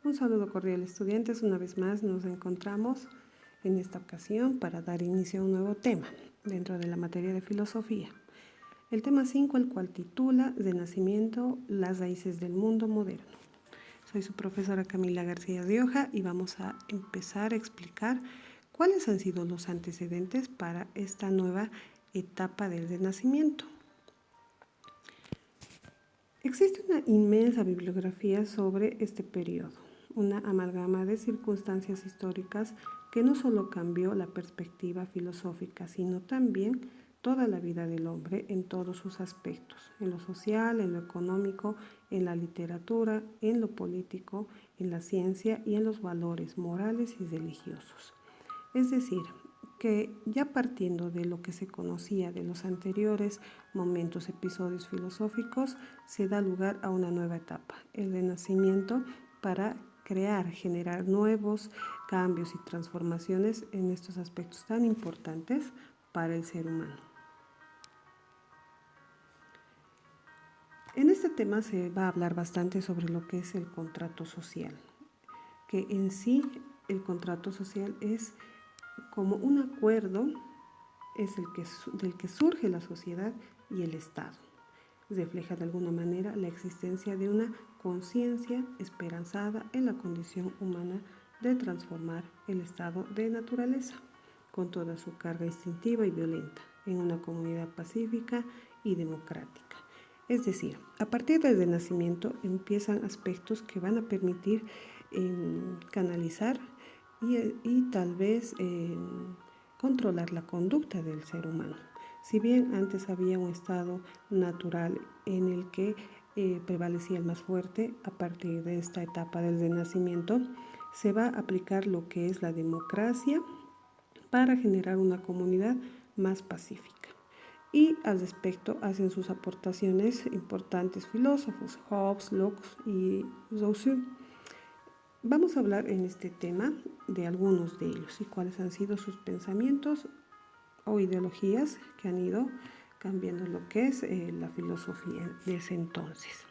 Un saludo cordial, estudiantes. Una vez más nos encontramos en esta ocasión para dar inicio a un nuevo tema dentro de la materia de filosofía. El tema 5, el cual titula De nacimiento, las raíces del mundo moderno. Soy su profesora Camila García Rioja y vamos a empezar a explicar cuáles han sido los antecedentes para esta nueva etapa del Renacimiento. Existe una inmensa bibliografía sobre este periodo, una amalgama de circunstancias históricas que no solo cambió la perspectiva filosófica, sino también toda la vida del hombre en todos sus aspectos, en lo social, en lo económico, en la literatura, en lo político, en la ciencia y en los valores morales y religiosos. Es decir, que ya partiendo de lo que se conocía de los anteriores episodios filosóficos, se da lugar a una nueva etapa, el Renacimiento, para generar nuevos cambios y transformaciones en estos aspectos tan importantes para el ser humano. En este tema se va a hablar bastante sobre lo que es el contrato social, que en sí el contrato social es como un acuerdo, es del que surge la sociedad y el Estado. Refleja de alguna manera la existencia de una conciencia esperanzada en la condición humana de transformar el estado de naturaleza, con toda su carga instintiva y violenta, en una comunidad pacífica y democrática. Es decir, a partir del Renacimiento empiezan aspectos que van a permitir canalizar y tal vez controlar la conducta del ser humano. Si bien antes había un estado natural en el que prevalecía el más fuerte, a partir de esta etapa del Renacimiento se va a aplicar lo que es la democracia para generar una comunidad más pacífica. Y al respecto hacen sus aportaciones importantes filósofos, Hobbes, Locke y Rousseau. Vamos a hablar en este tema de algunos de ellos y cuáles han sido sus pensamientos o ideologías que han ido cambiando lo que es la filosofía de ese entonces.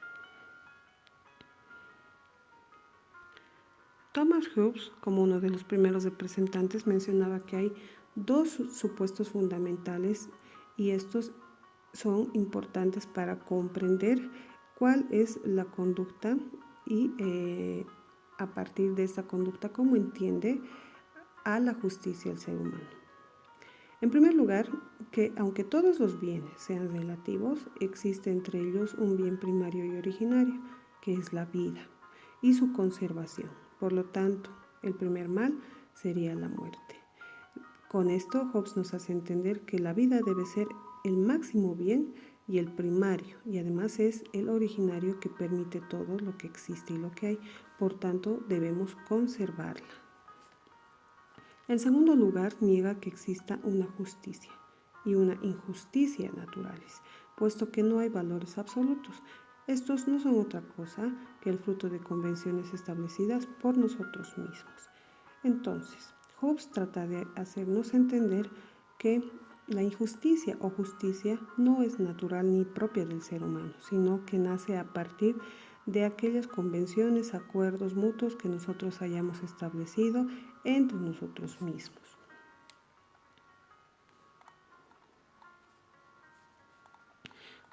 Thomas Hobbes, como uno de los primeros representantes, mencionaba que hay dos supuestos fundamentales y estos son importantes para comprender cuál es la conducta y a partir de esta conducta cómo entiende a la justicia el ser humano. En primer lugar, que aunque todos los bienes sean relativos, existe entre ellos un bien primario y originario, que es la vida y su conservación. Por lo tanto, el primer mal sería la muerte. Con esto, Hobbes nos hace entender que la vida debe ser el máximo bien y el primario, y además es el originario que permite todo lo que existe y lo que hay. Por tanto, debemos conservarla. En segundo lugar, niega que exista una justicia y una injusticia naturales, puesto que no hay valores absolutos. Estos no son otra cosa que el fruto de convenciones establecidas por nosotros mismos. Entonces, Hobbes trata de hacernos entender que la injusticia o justicia no es natural ni propia del ser humano, sino que nace a partir de aquellas convenciones, acuerdos mutuos que nosotros hayamos establecido entre nosotros mismos.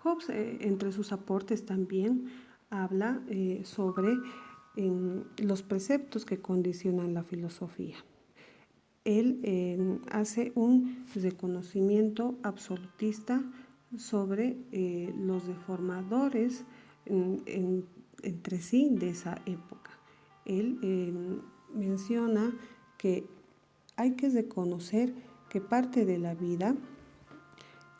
Hobbes, entre sus aportes también, habla sobre los preceptos que condicionan la filosofía. Él hace un reconocimiento absolutista sobre los reformadores entre sí de esa época. Él menciona que hay que reconocer que parte de la vida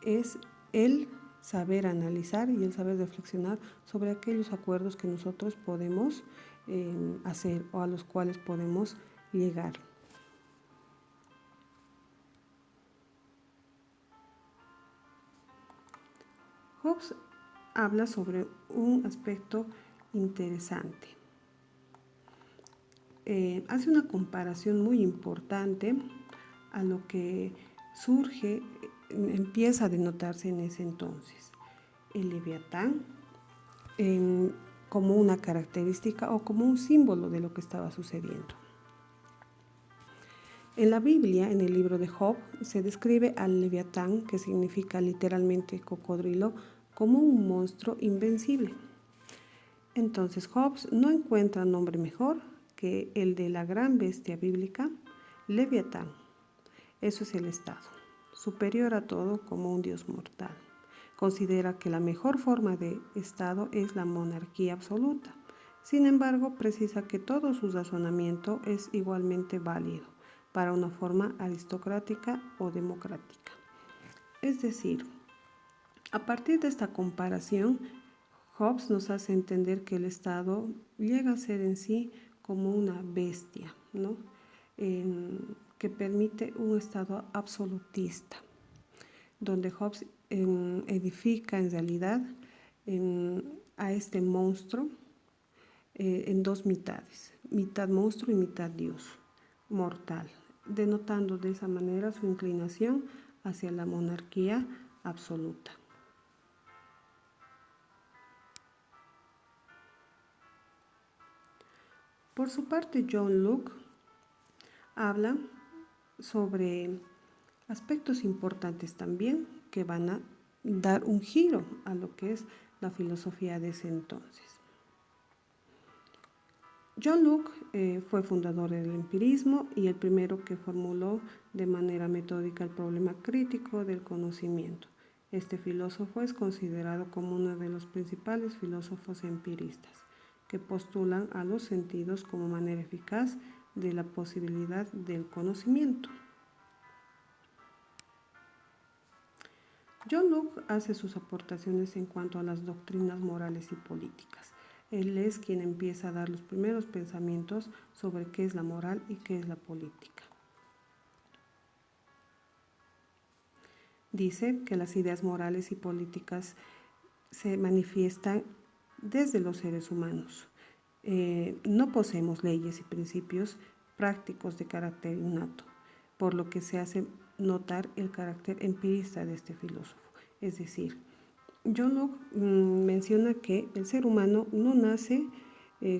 es el saber analizar y el saber reflexionar sobre aquellos acuerdos que nosotros podemos hacer o a los cuales podemos llegar. Hobbes habla sobre un aspecto interesante. Hace una comparación muy importante a lo que surge, empieza a denotarse en ese entonces. El Leviatán como una característica o como un símbolo de lo que estaba sucediendo. En la Biblia, en el libro de Job, se describe al Leviatán, que significa literalmente cocodrilo, como un monstruo invencible. Entonces Job no encuentra nombre mejor que el de la gran bestia bíblica, Leviatán. Eso es el estado, superior a todo como un dios mortal. Considera que la mejor forma de estado es la monarquía absoluta. Sin embargo, precisa que todo su razonamiento es igualmente válido para una forma aristocrática o democrática. Es decir, a partir de esta comparación, Hobbes nos hace entender que el Estado llega a ser en sí como una bestia, ¿no? Que permite un Estado absolutista, donde Hobbes edifica en realidad a este monstruo en dos mitades, mitad monstruo y mitad dios mortal, denotando de esa manera su inclinación hacia la monarquía absoluta. Por su parte, John Locke habla sobre aspectos importantes también que van a dar un giro a lo que es la filosofía de ese entonces. John Locke fue fundador del empirismo y el primero que formuló de manera metódica el problema crítico del conocimiento. Este filósofo es considerado como uno de los principales filósofos empiristas, que postulan a los sentidos como manera eficaz de la posibilidad del conocimiento. John Locke hace sus aportaciones en cuanto a las doctrinas morales y políticas. Él es quien empieza a dar los primeros pensamientos sobre qué es la moral y qué es la política. Dice que las ideas morales y políticas se manifiestan desde los seres humanos. No poseemos leyes y principios prácticos de carácter innato, por lo que se hace notar el carácter empirista de este filósofo. Es decir, John Locke menciona que el ser humano no nace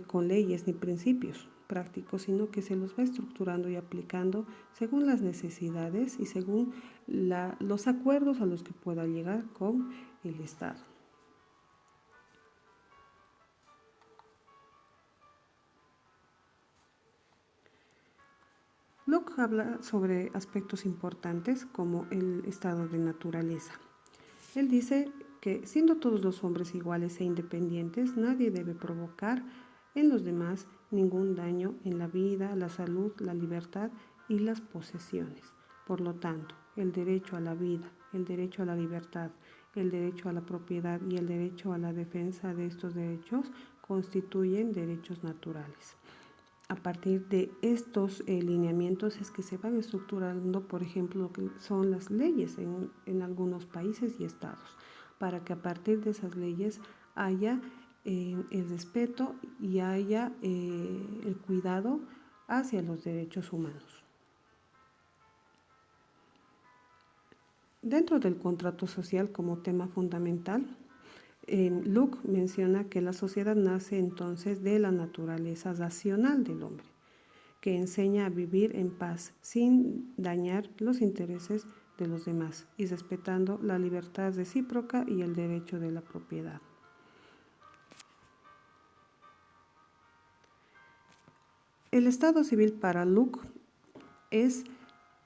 con leyes ni principios prácticos, sino que se los va estructurando y aplicando según las necesidades y según los acuerdos a los que pueda llegar con el Estado. Locke habla sobre aspectos importantes como el estado de naturaleza. Él dice que siendo todos los hombres iguales e independientes, nadie debe provocar en los demás ningún daño en la vida, la salud, la libertad y las posesiones. Por lo tanto, el derecho a la vida, el derecho a la libertad, el derecho a la propiedad y el derecho a la defensa de estos derechos constituyen derechos naturales. A partir de estos lineamientos es que se van estructurando, por ejemplo, lo que son las leyes en algunos países y estados, para que a partir de esas leyes haya el respeto y haya el cuidado hacia los derechos humanos. Dentro del contrato social como tema fundamental, Locke menciona que la sociedad nace entonces de la naturaleza racional del hombre, que enseña a vivir en paz sin dañar los intereses de los demás y respetando la libertad recíproca y el derecho de la propiedad. El estado civil para Locke es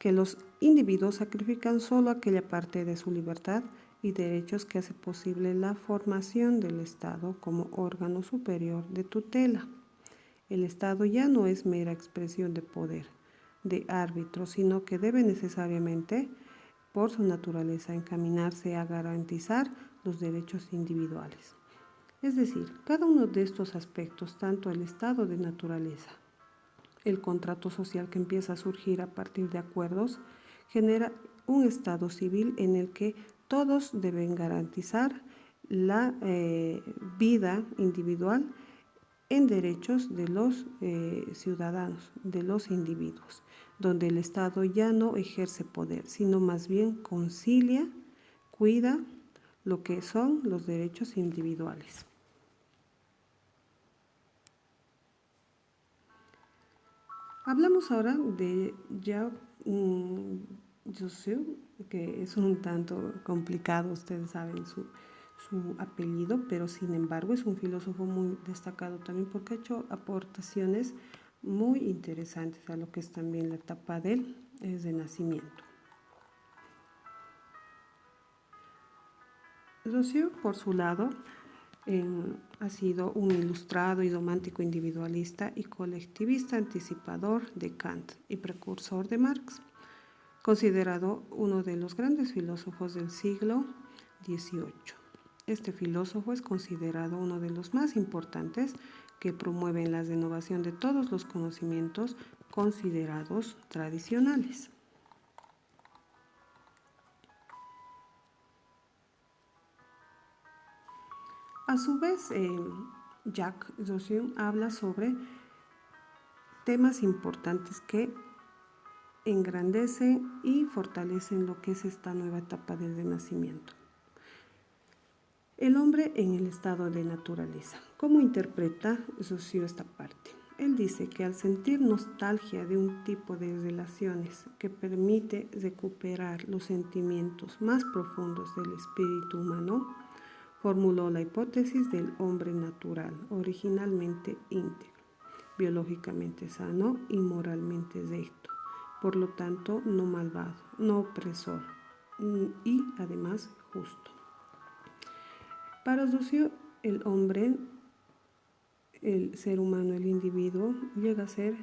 que los individuos sacrifican solo aquella parte de su libertad y derechos que hace posible la formación del Estado como órgano superior de tutela. El Estado ya no es mera expresión de poder, de árbitro, sino que debe necesariamente, por su naturaleza, encaminarse a garantizar los derechos individuales. Es decir, cada uno de estos aspectos, tanto el estado de naturaleza, el contrato social que empieza a surgir a partir de acuerdos, genera un estado civil en el que todos deben garantizar la vida individual en derechos de los ciudadanos, de los individuos, donde el Estado ya no ejerce poder, sino más bien concilia, cuida lo que son los derechos individuales. Hablamos ahora de Jacques Rousseau, que es un tanto complicado, ustedes saben su apellido, pero sin embargo es un filósofo muy destacado también porque ha hecho aportaciones muy interesantes a lo que es también la etapa del Renacimiento. Rousseau, por su lado, ha sido un ilustrado y romántico individualista y colectivista anticipador de Kant y precursor de Marx, considerado uno de los grandes filósofos del siglo XVIII. Este filósofo es considerado uno de los más importantes que promueven la renovación de todos los conocimientos considerados tradicionales. A su vez, Jacques Rousseau habla sobre temas importantes que engrandecen y fortalecen lo que es esta nueva etapa del Renacimiento. El hombre en el estado de naturaleza. ¿Cómo interpreta Rousseau esta parte? Él dice que al sentir nostalgia de un tipo de relaciones que permite recuperar los sentimientos más profundos del espíritu humano, formuló la hipótesis del hombre natural, originalmente íntegro, biológicamente sano y moralmente recto, por lo tanto no malvado, no opresor y además justo. Para Rousseau, el hombre, el ser humano, el individuo, llega a ser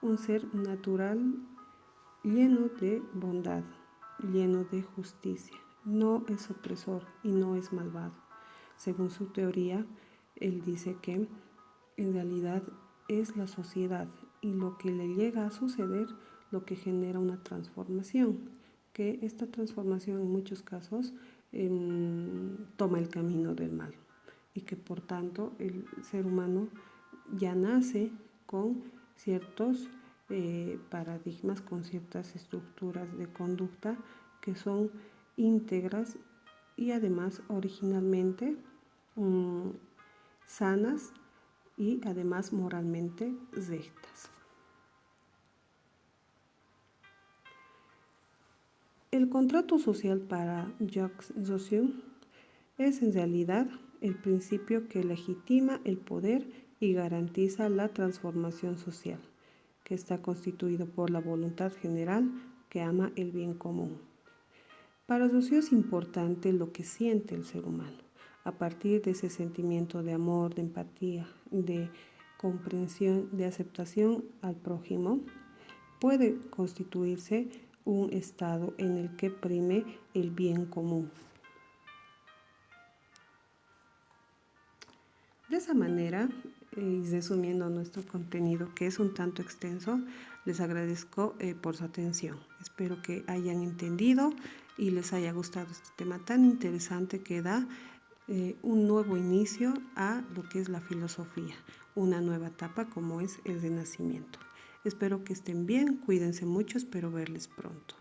un ser natural lleno de bondad, lleno de justicia. No es opresor y no es malvado. Según su teoría, él dice que en realidad es la sociedad y lo que le llega a suceder lo que genera una transformación, que esta transformación en muchos casos toma el camino del mal y que por tanto el ser humano ya nace con ciertos paradigmas, con ciertas estructuras de conducta que son íntegras y además originalmente sanas y además moralmente rectas. El contrato social para Jacques Rousseau es en realidad el principio que legitima el poder y garantiza la transformación social, que está constituido por la voluntad general que ama el bien común. Para Rousseau es importante lo que siente el ser humano. A partir de ese sentimiento de amor, de empatía, de comprensión, de aceptación al prójimo, puede constituirse un estado en el que prime el bien común. De esa manera, y resumiendo nuestro contenido, que es un tanto extenso, les agradezco por su atención. Espero que hayan entendido y les haya gustado este tema tan interesante que da un nuevo inicio a lo que es la filosofía, una nueva etapa como es el Renacimiento. Espero que estén bien, cuídense mucho, espero verles pronto.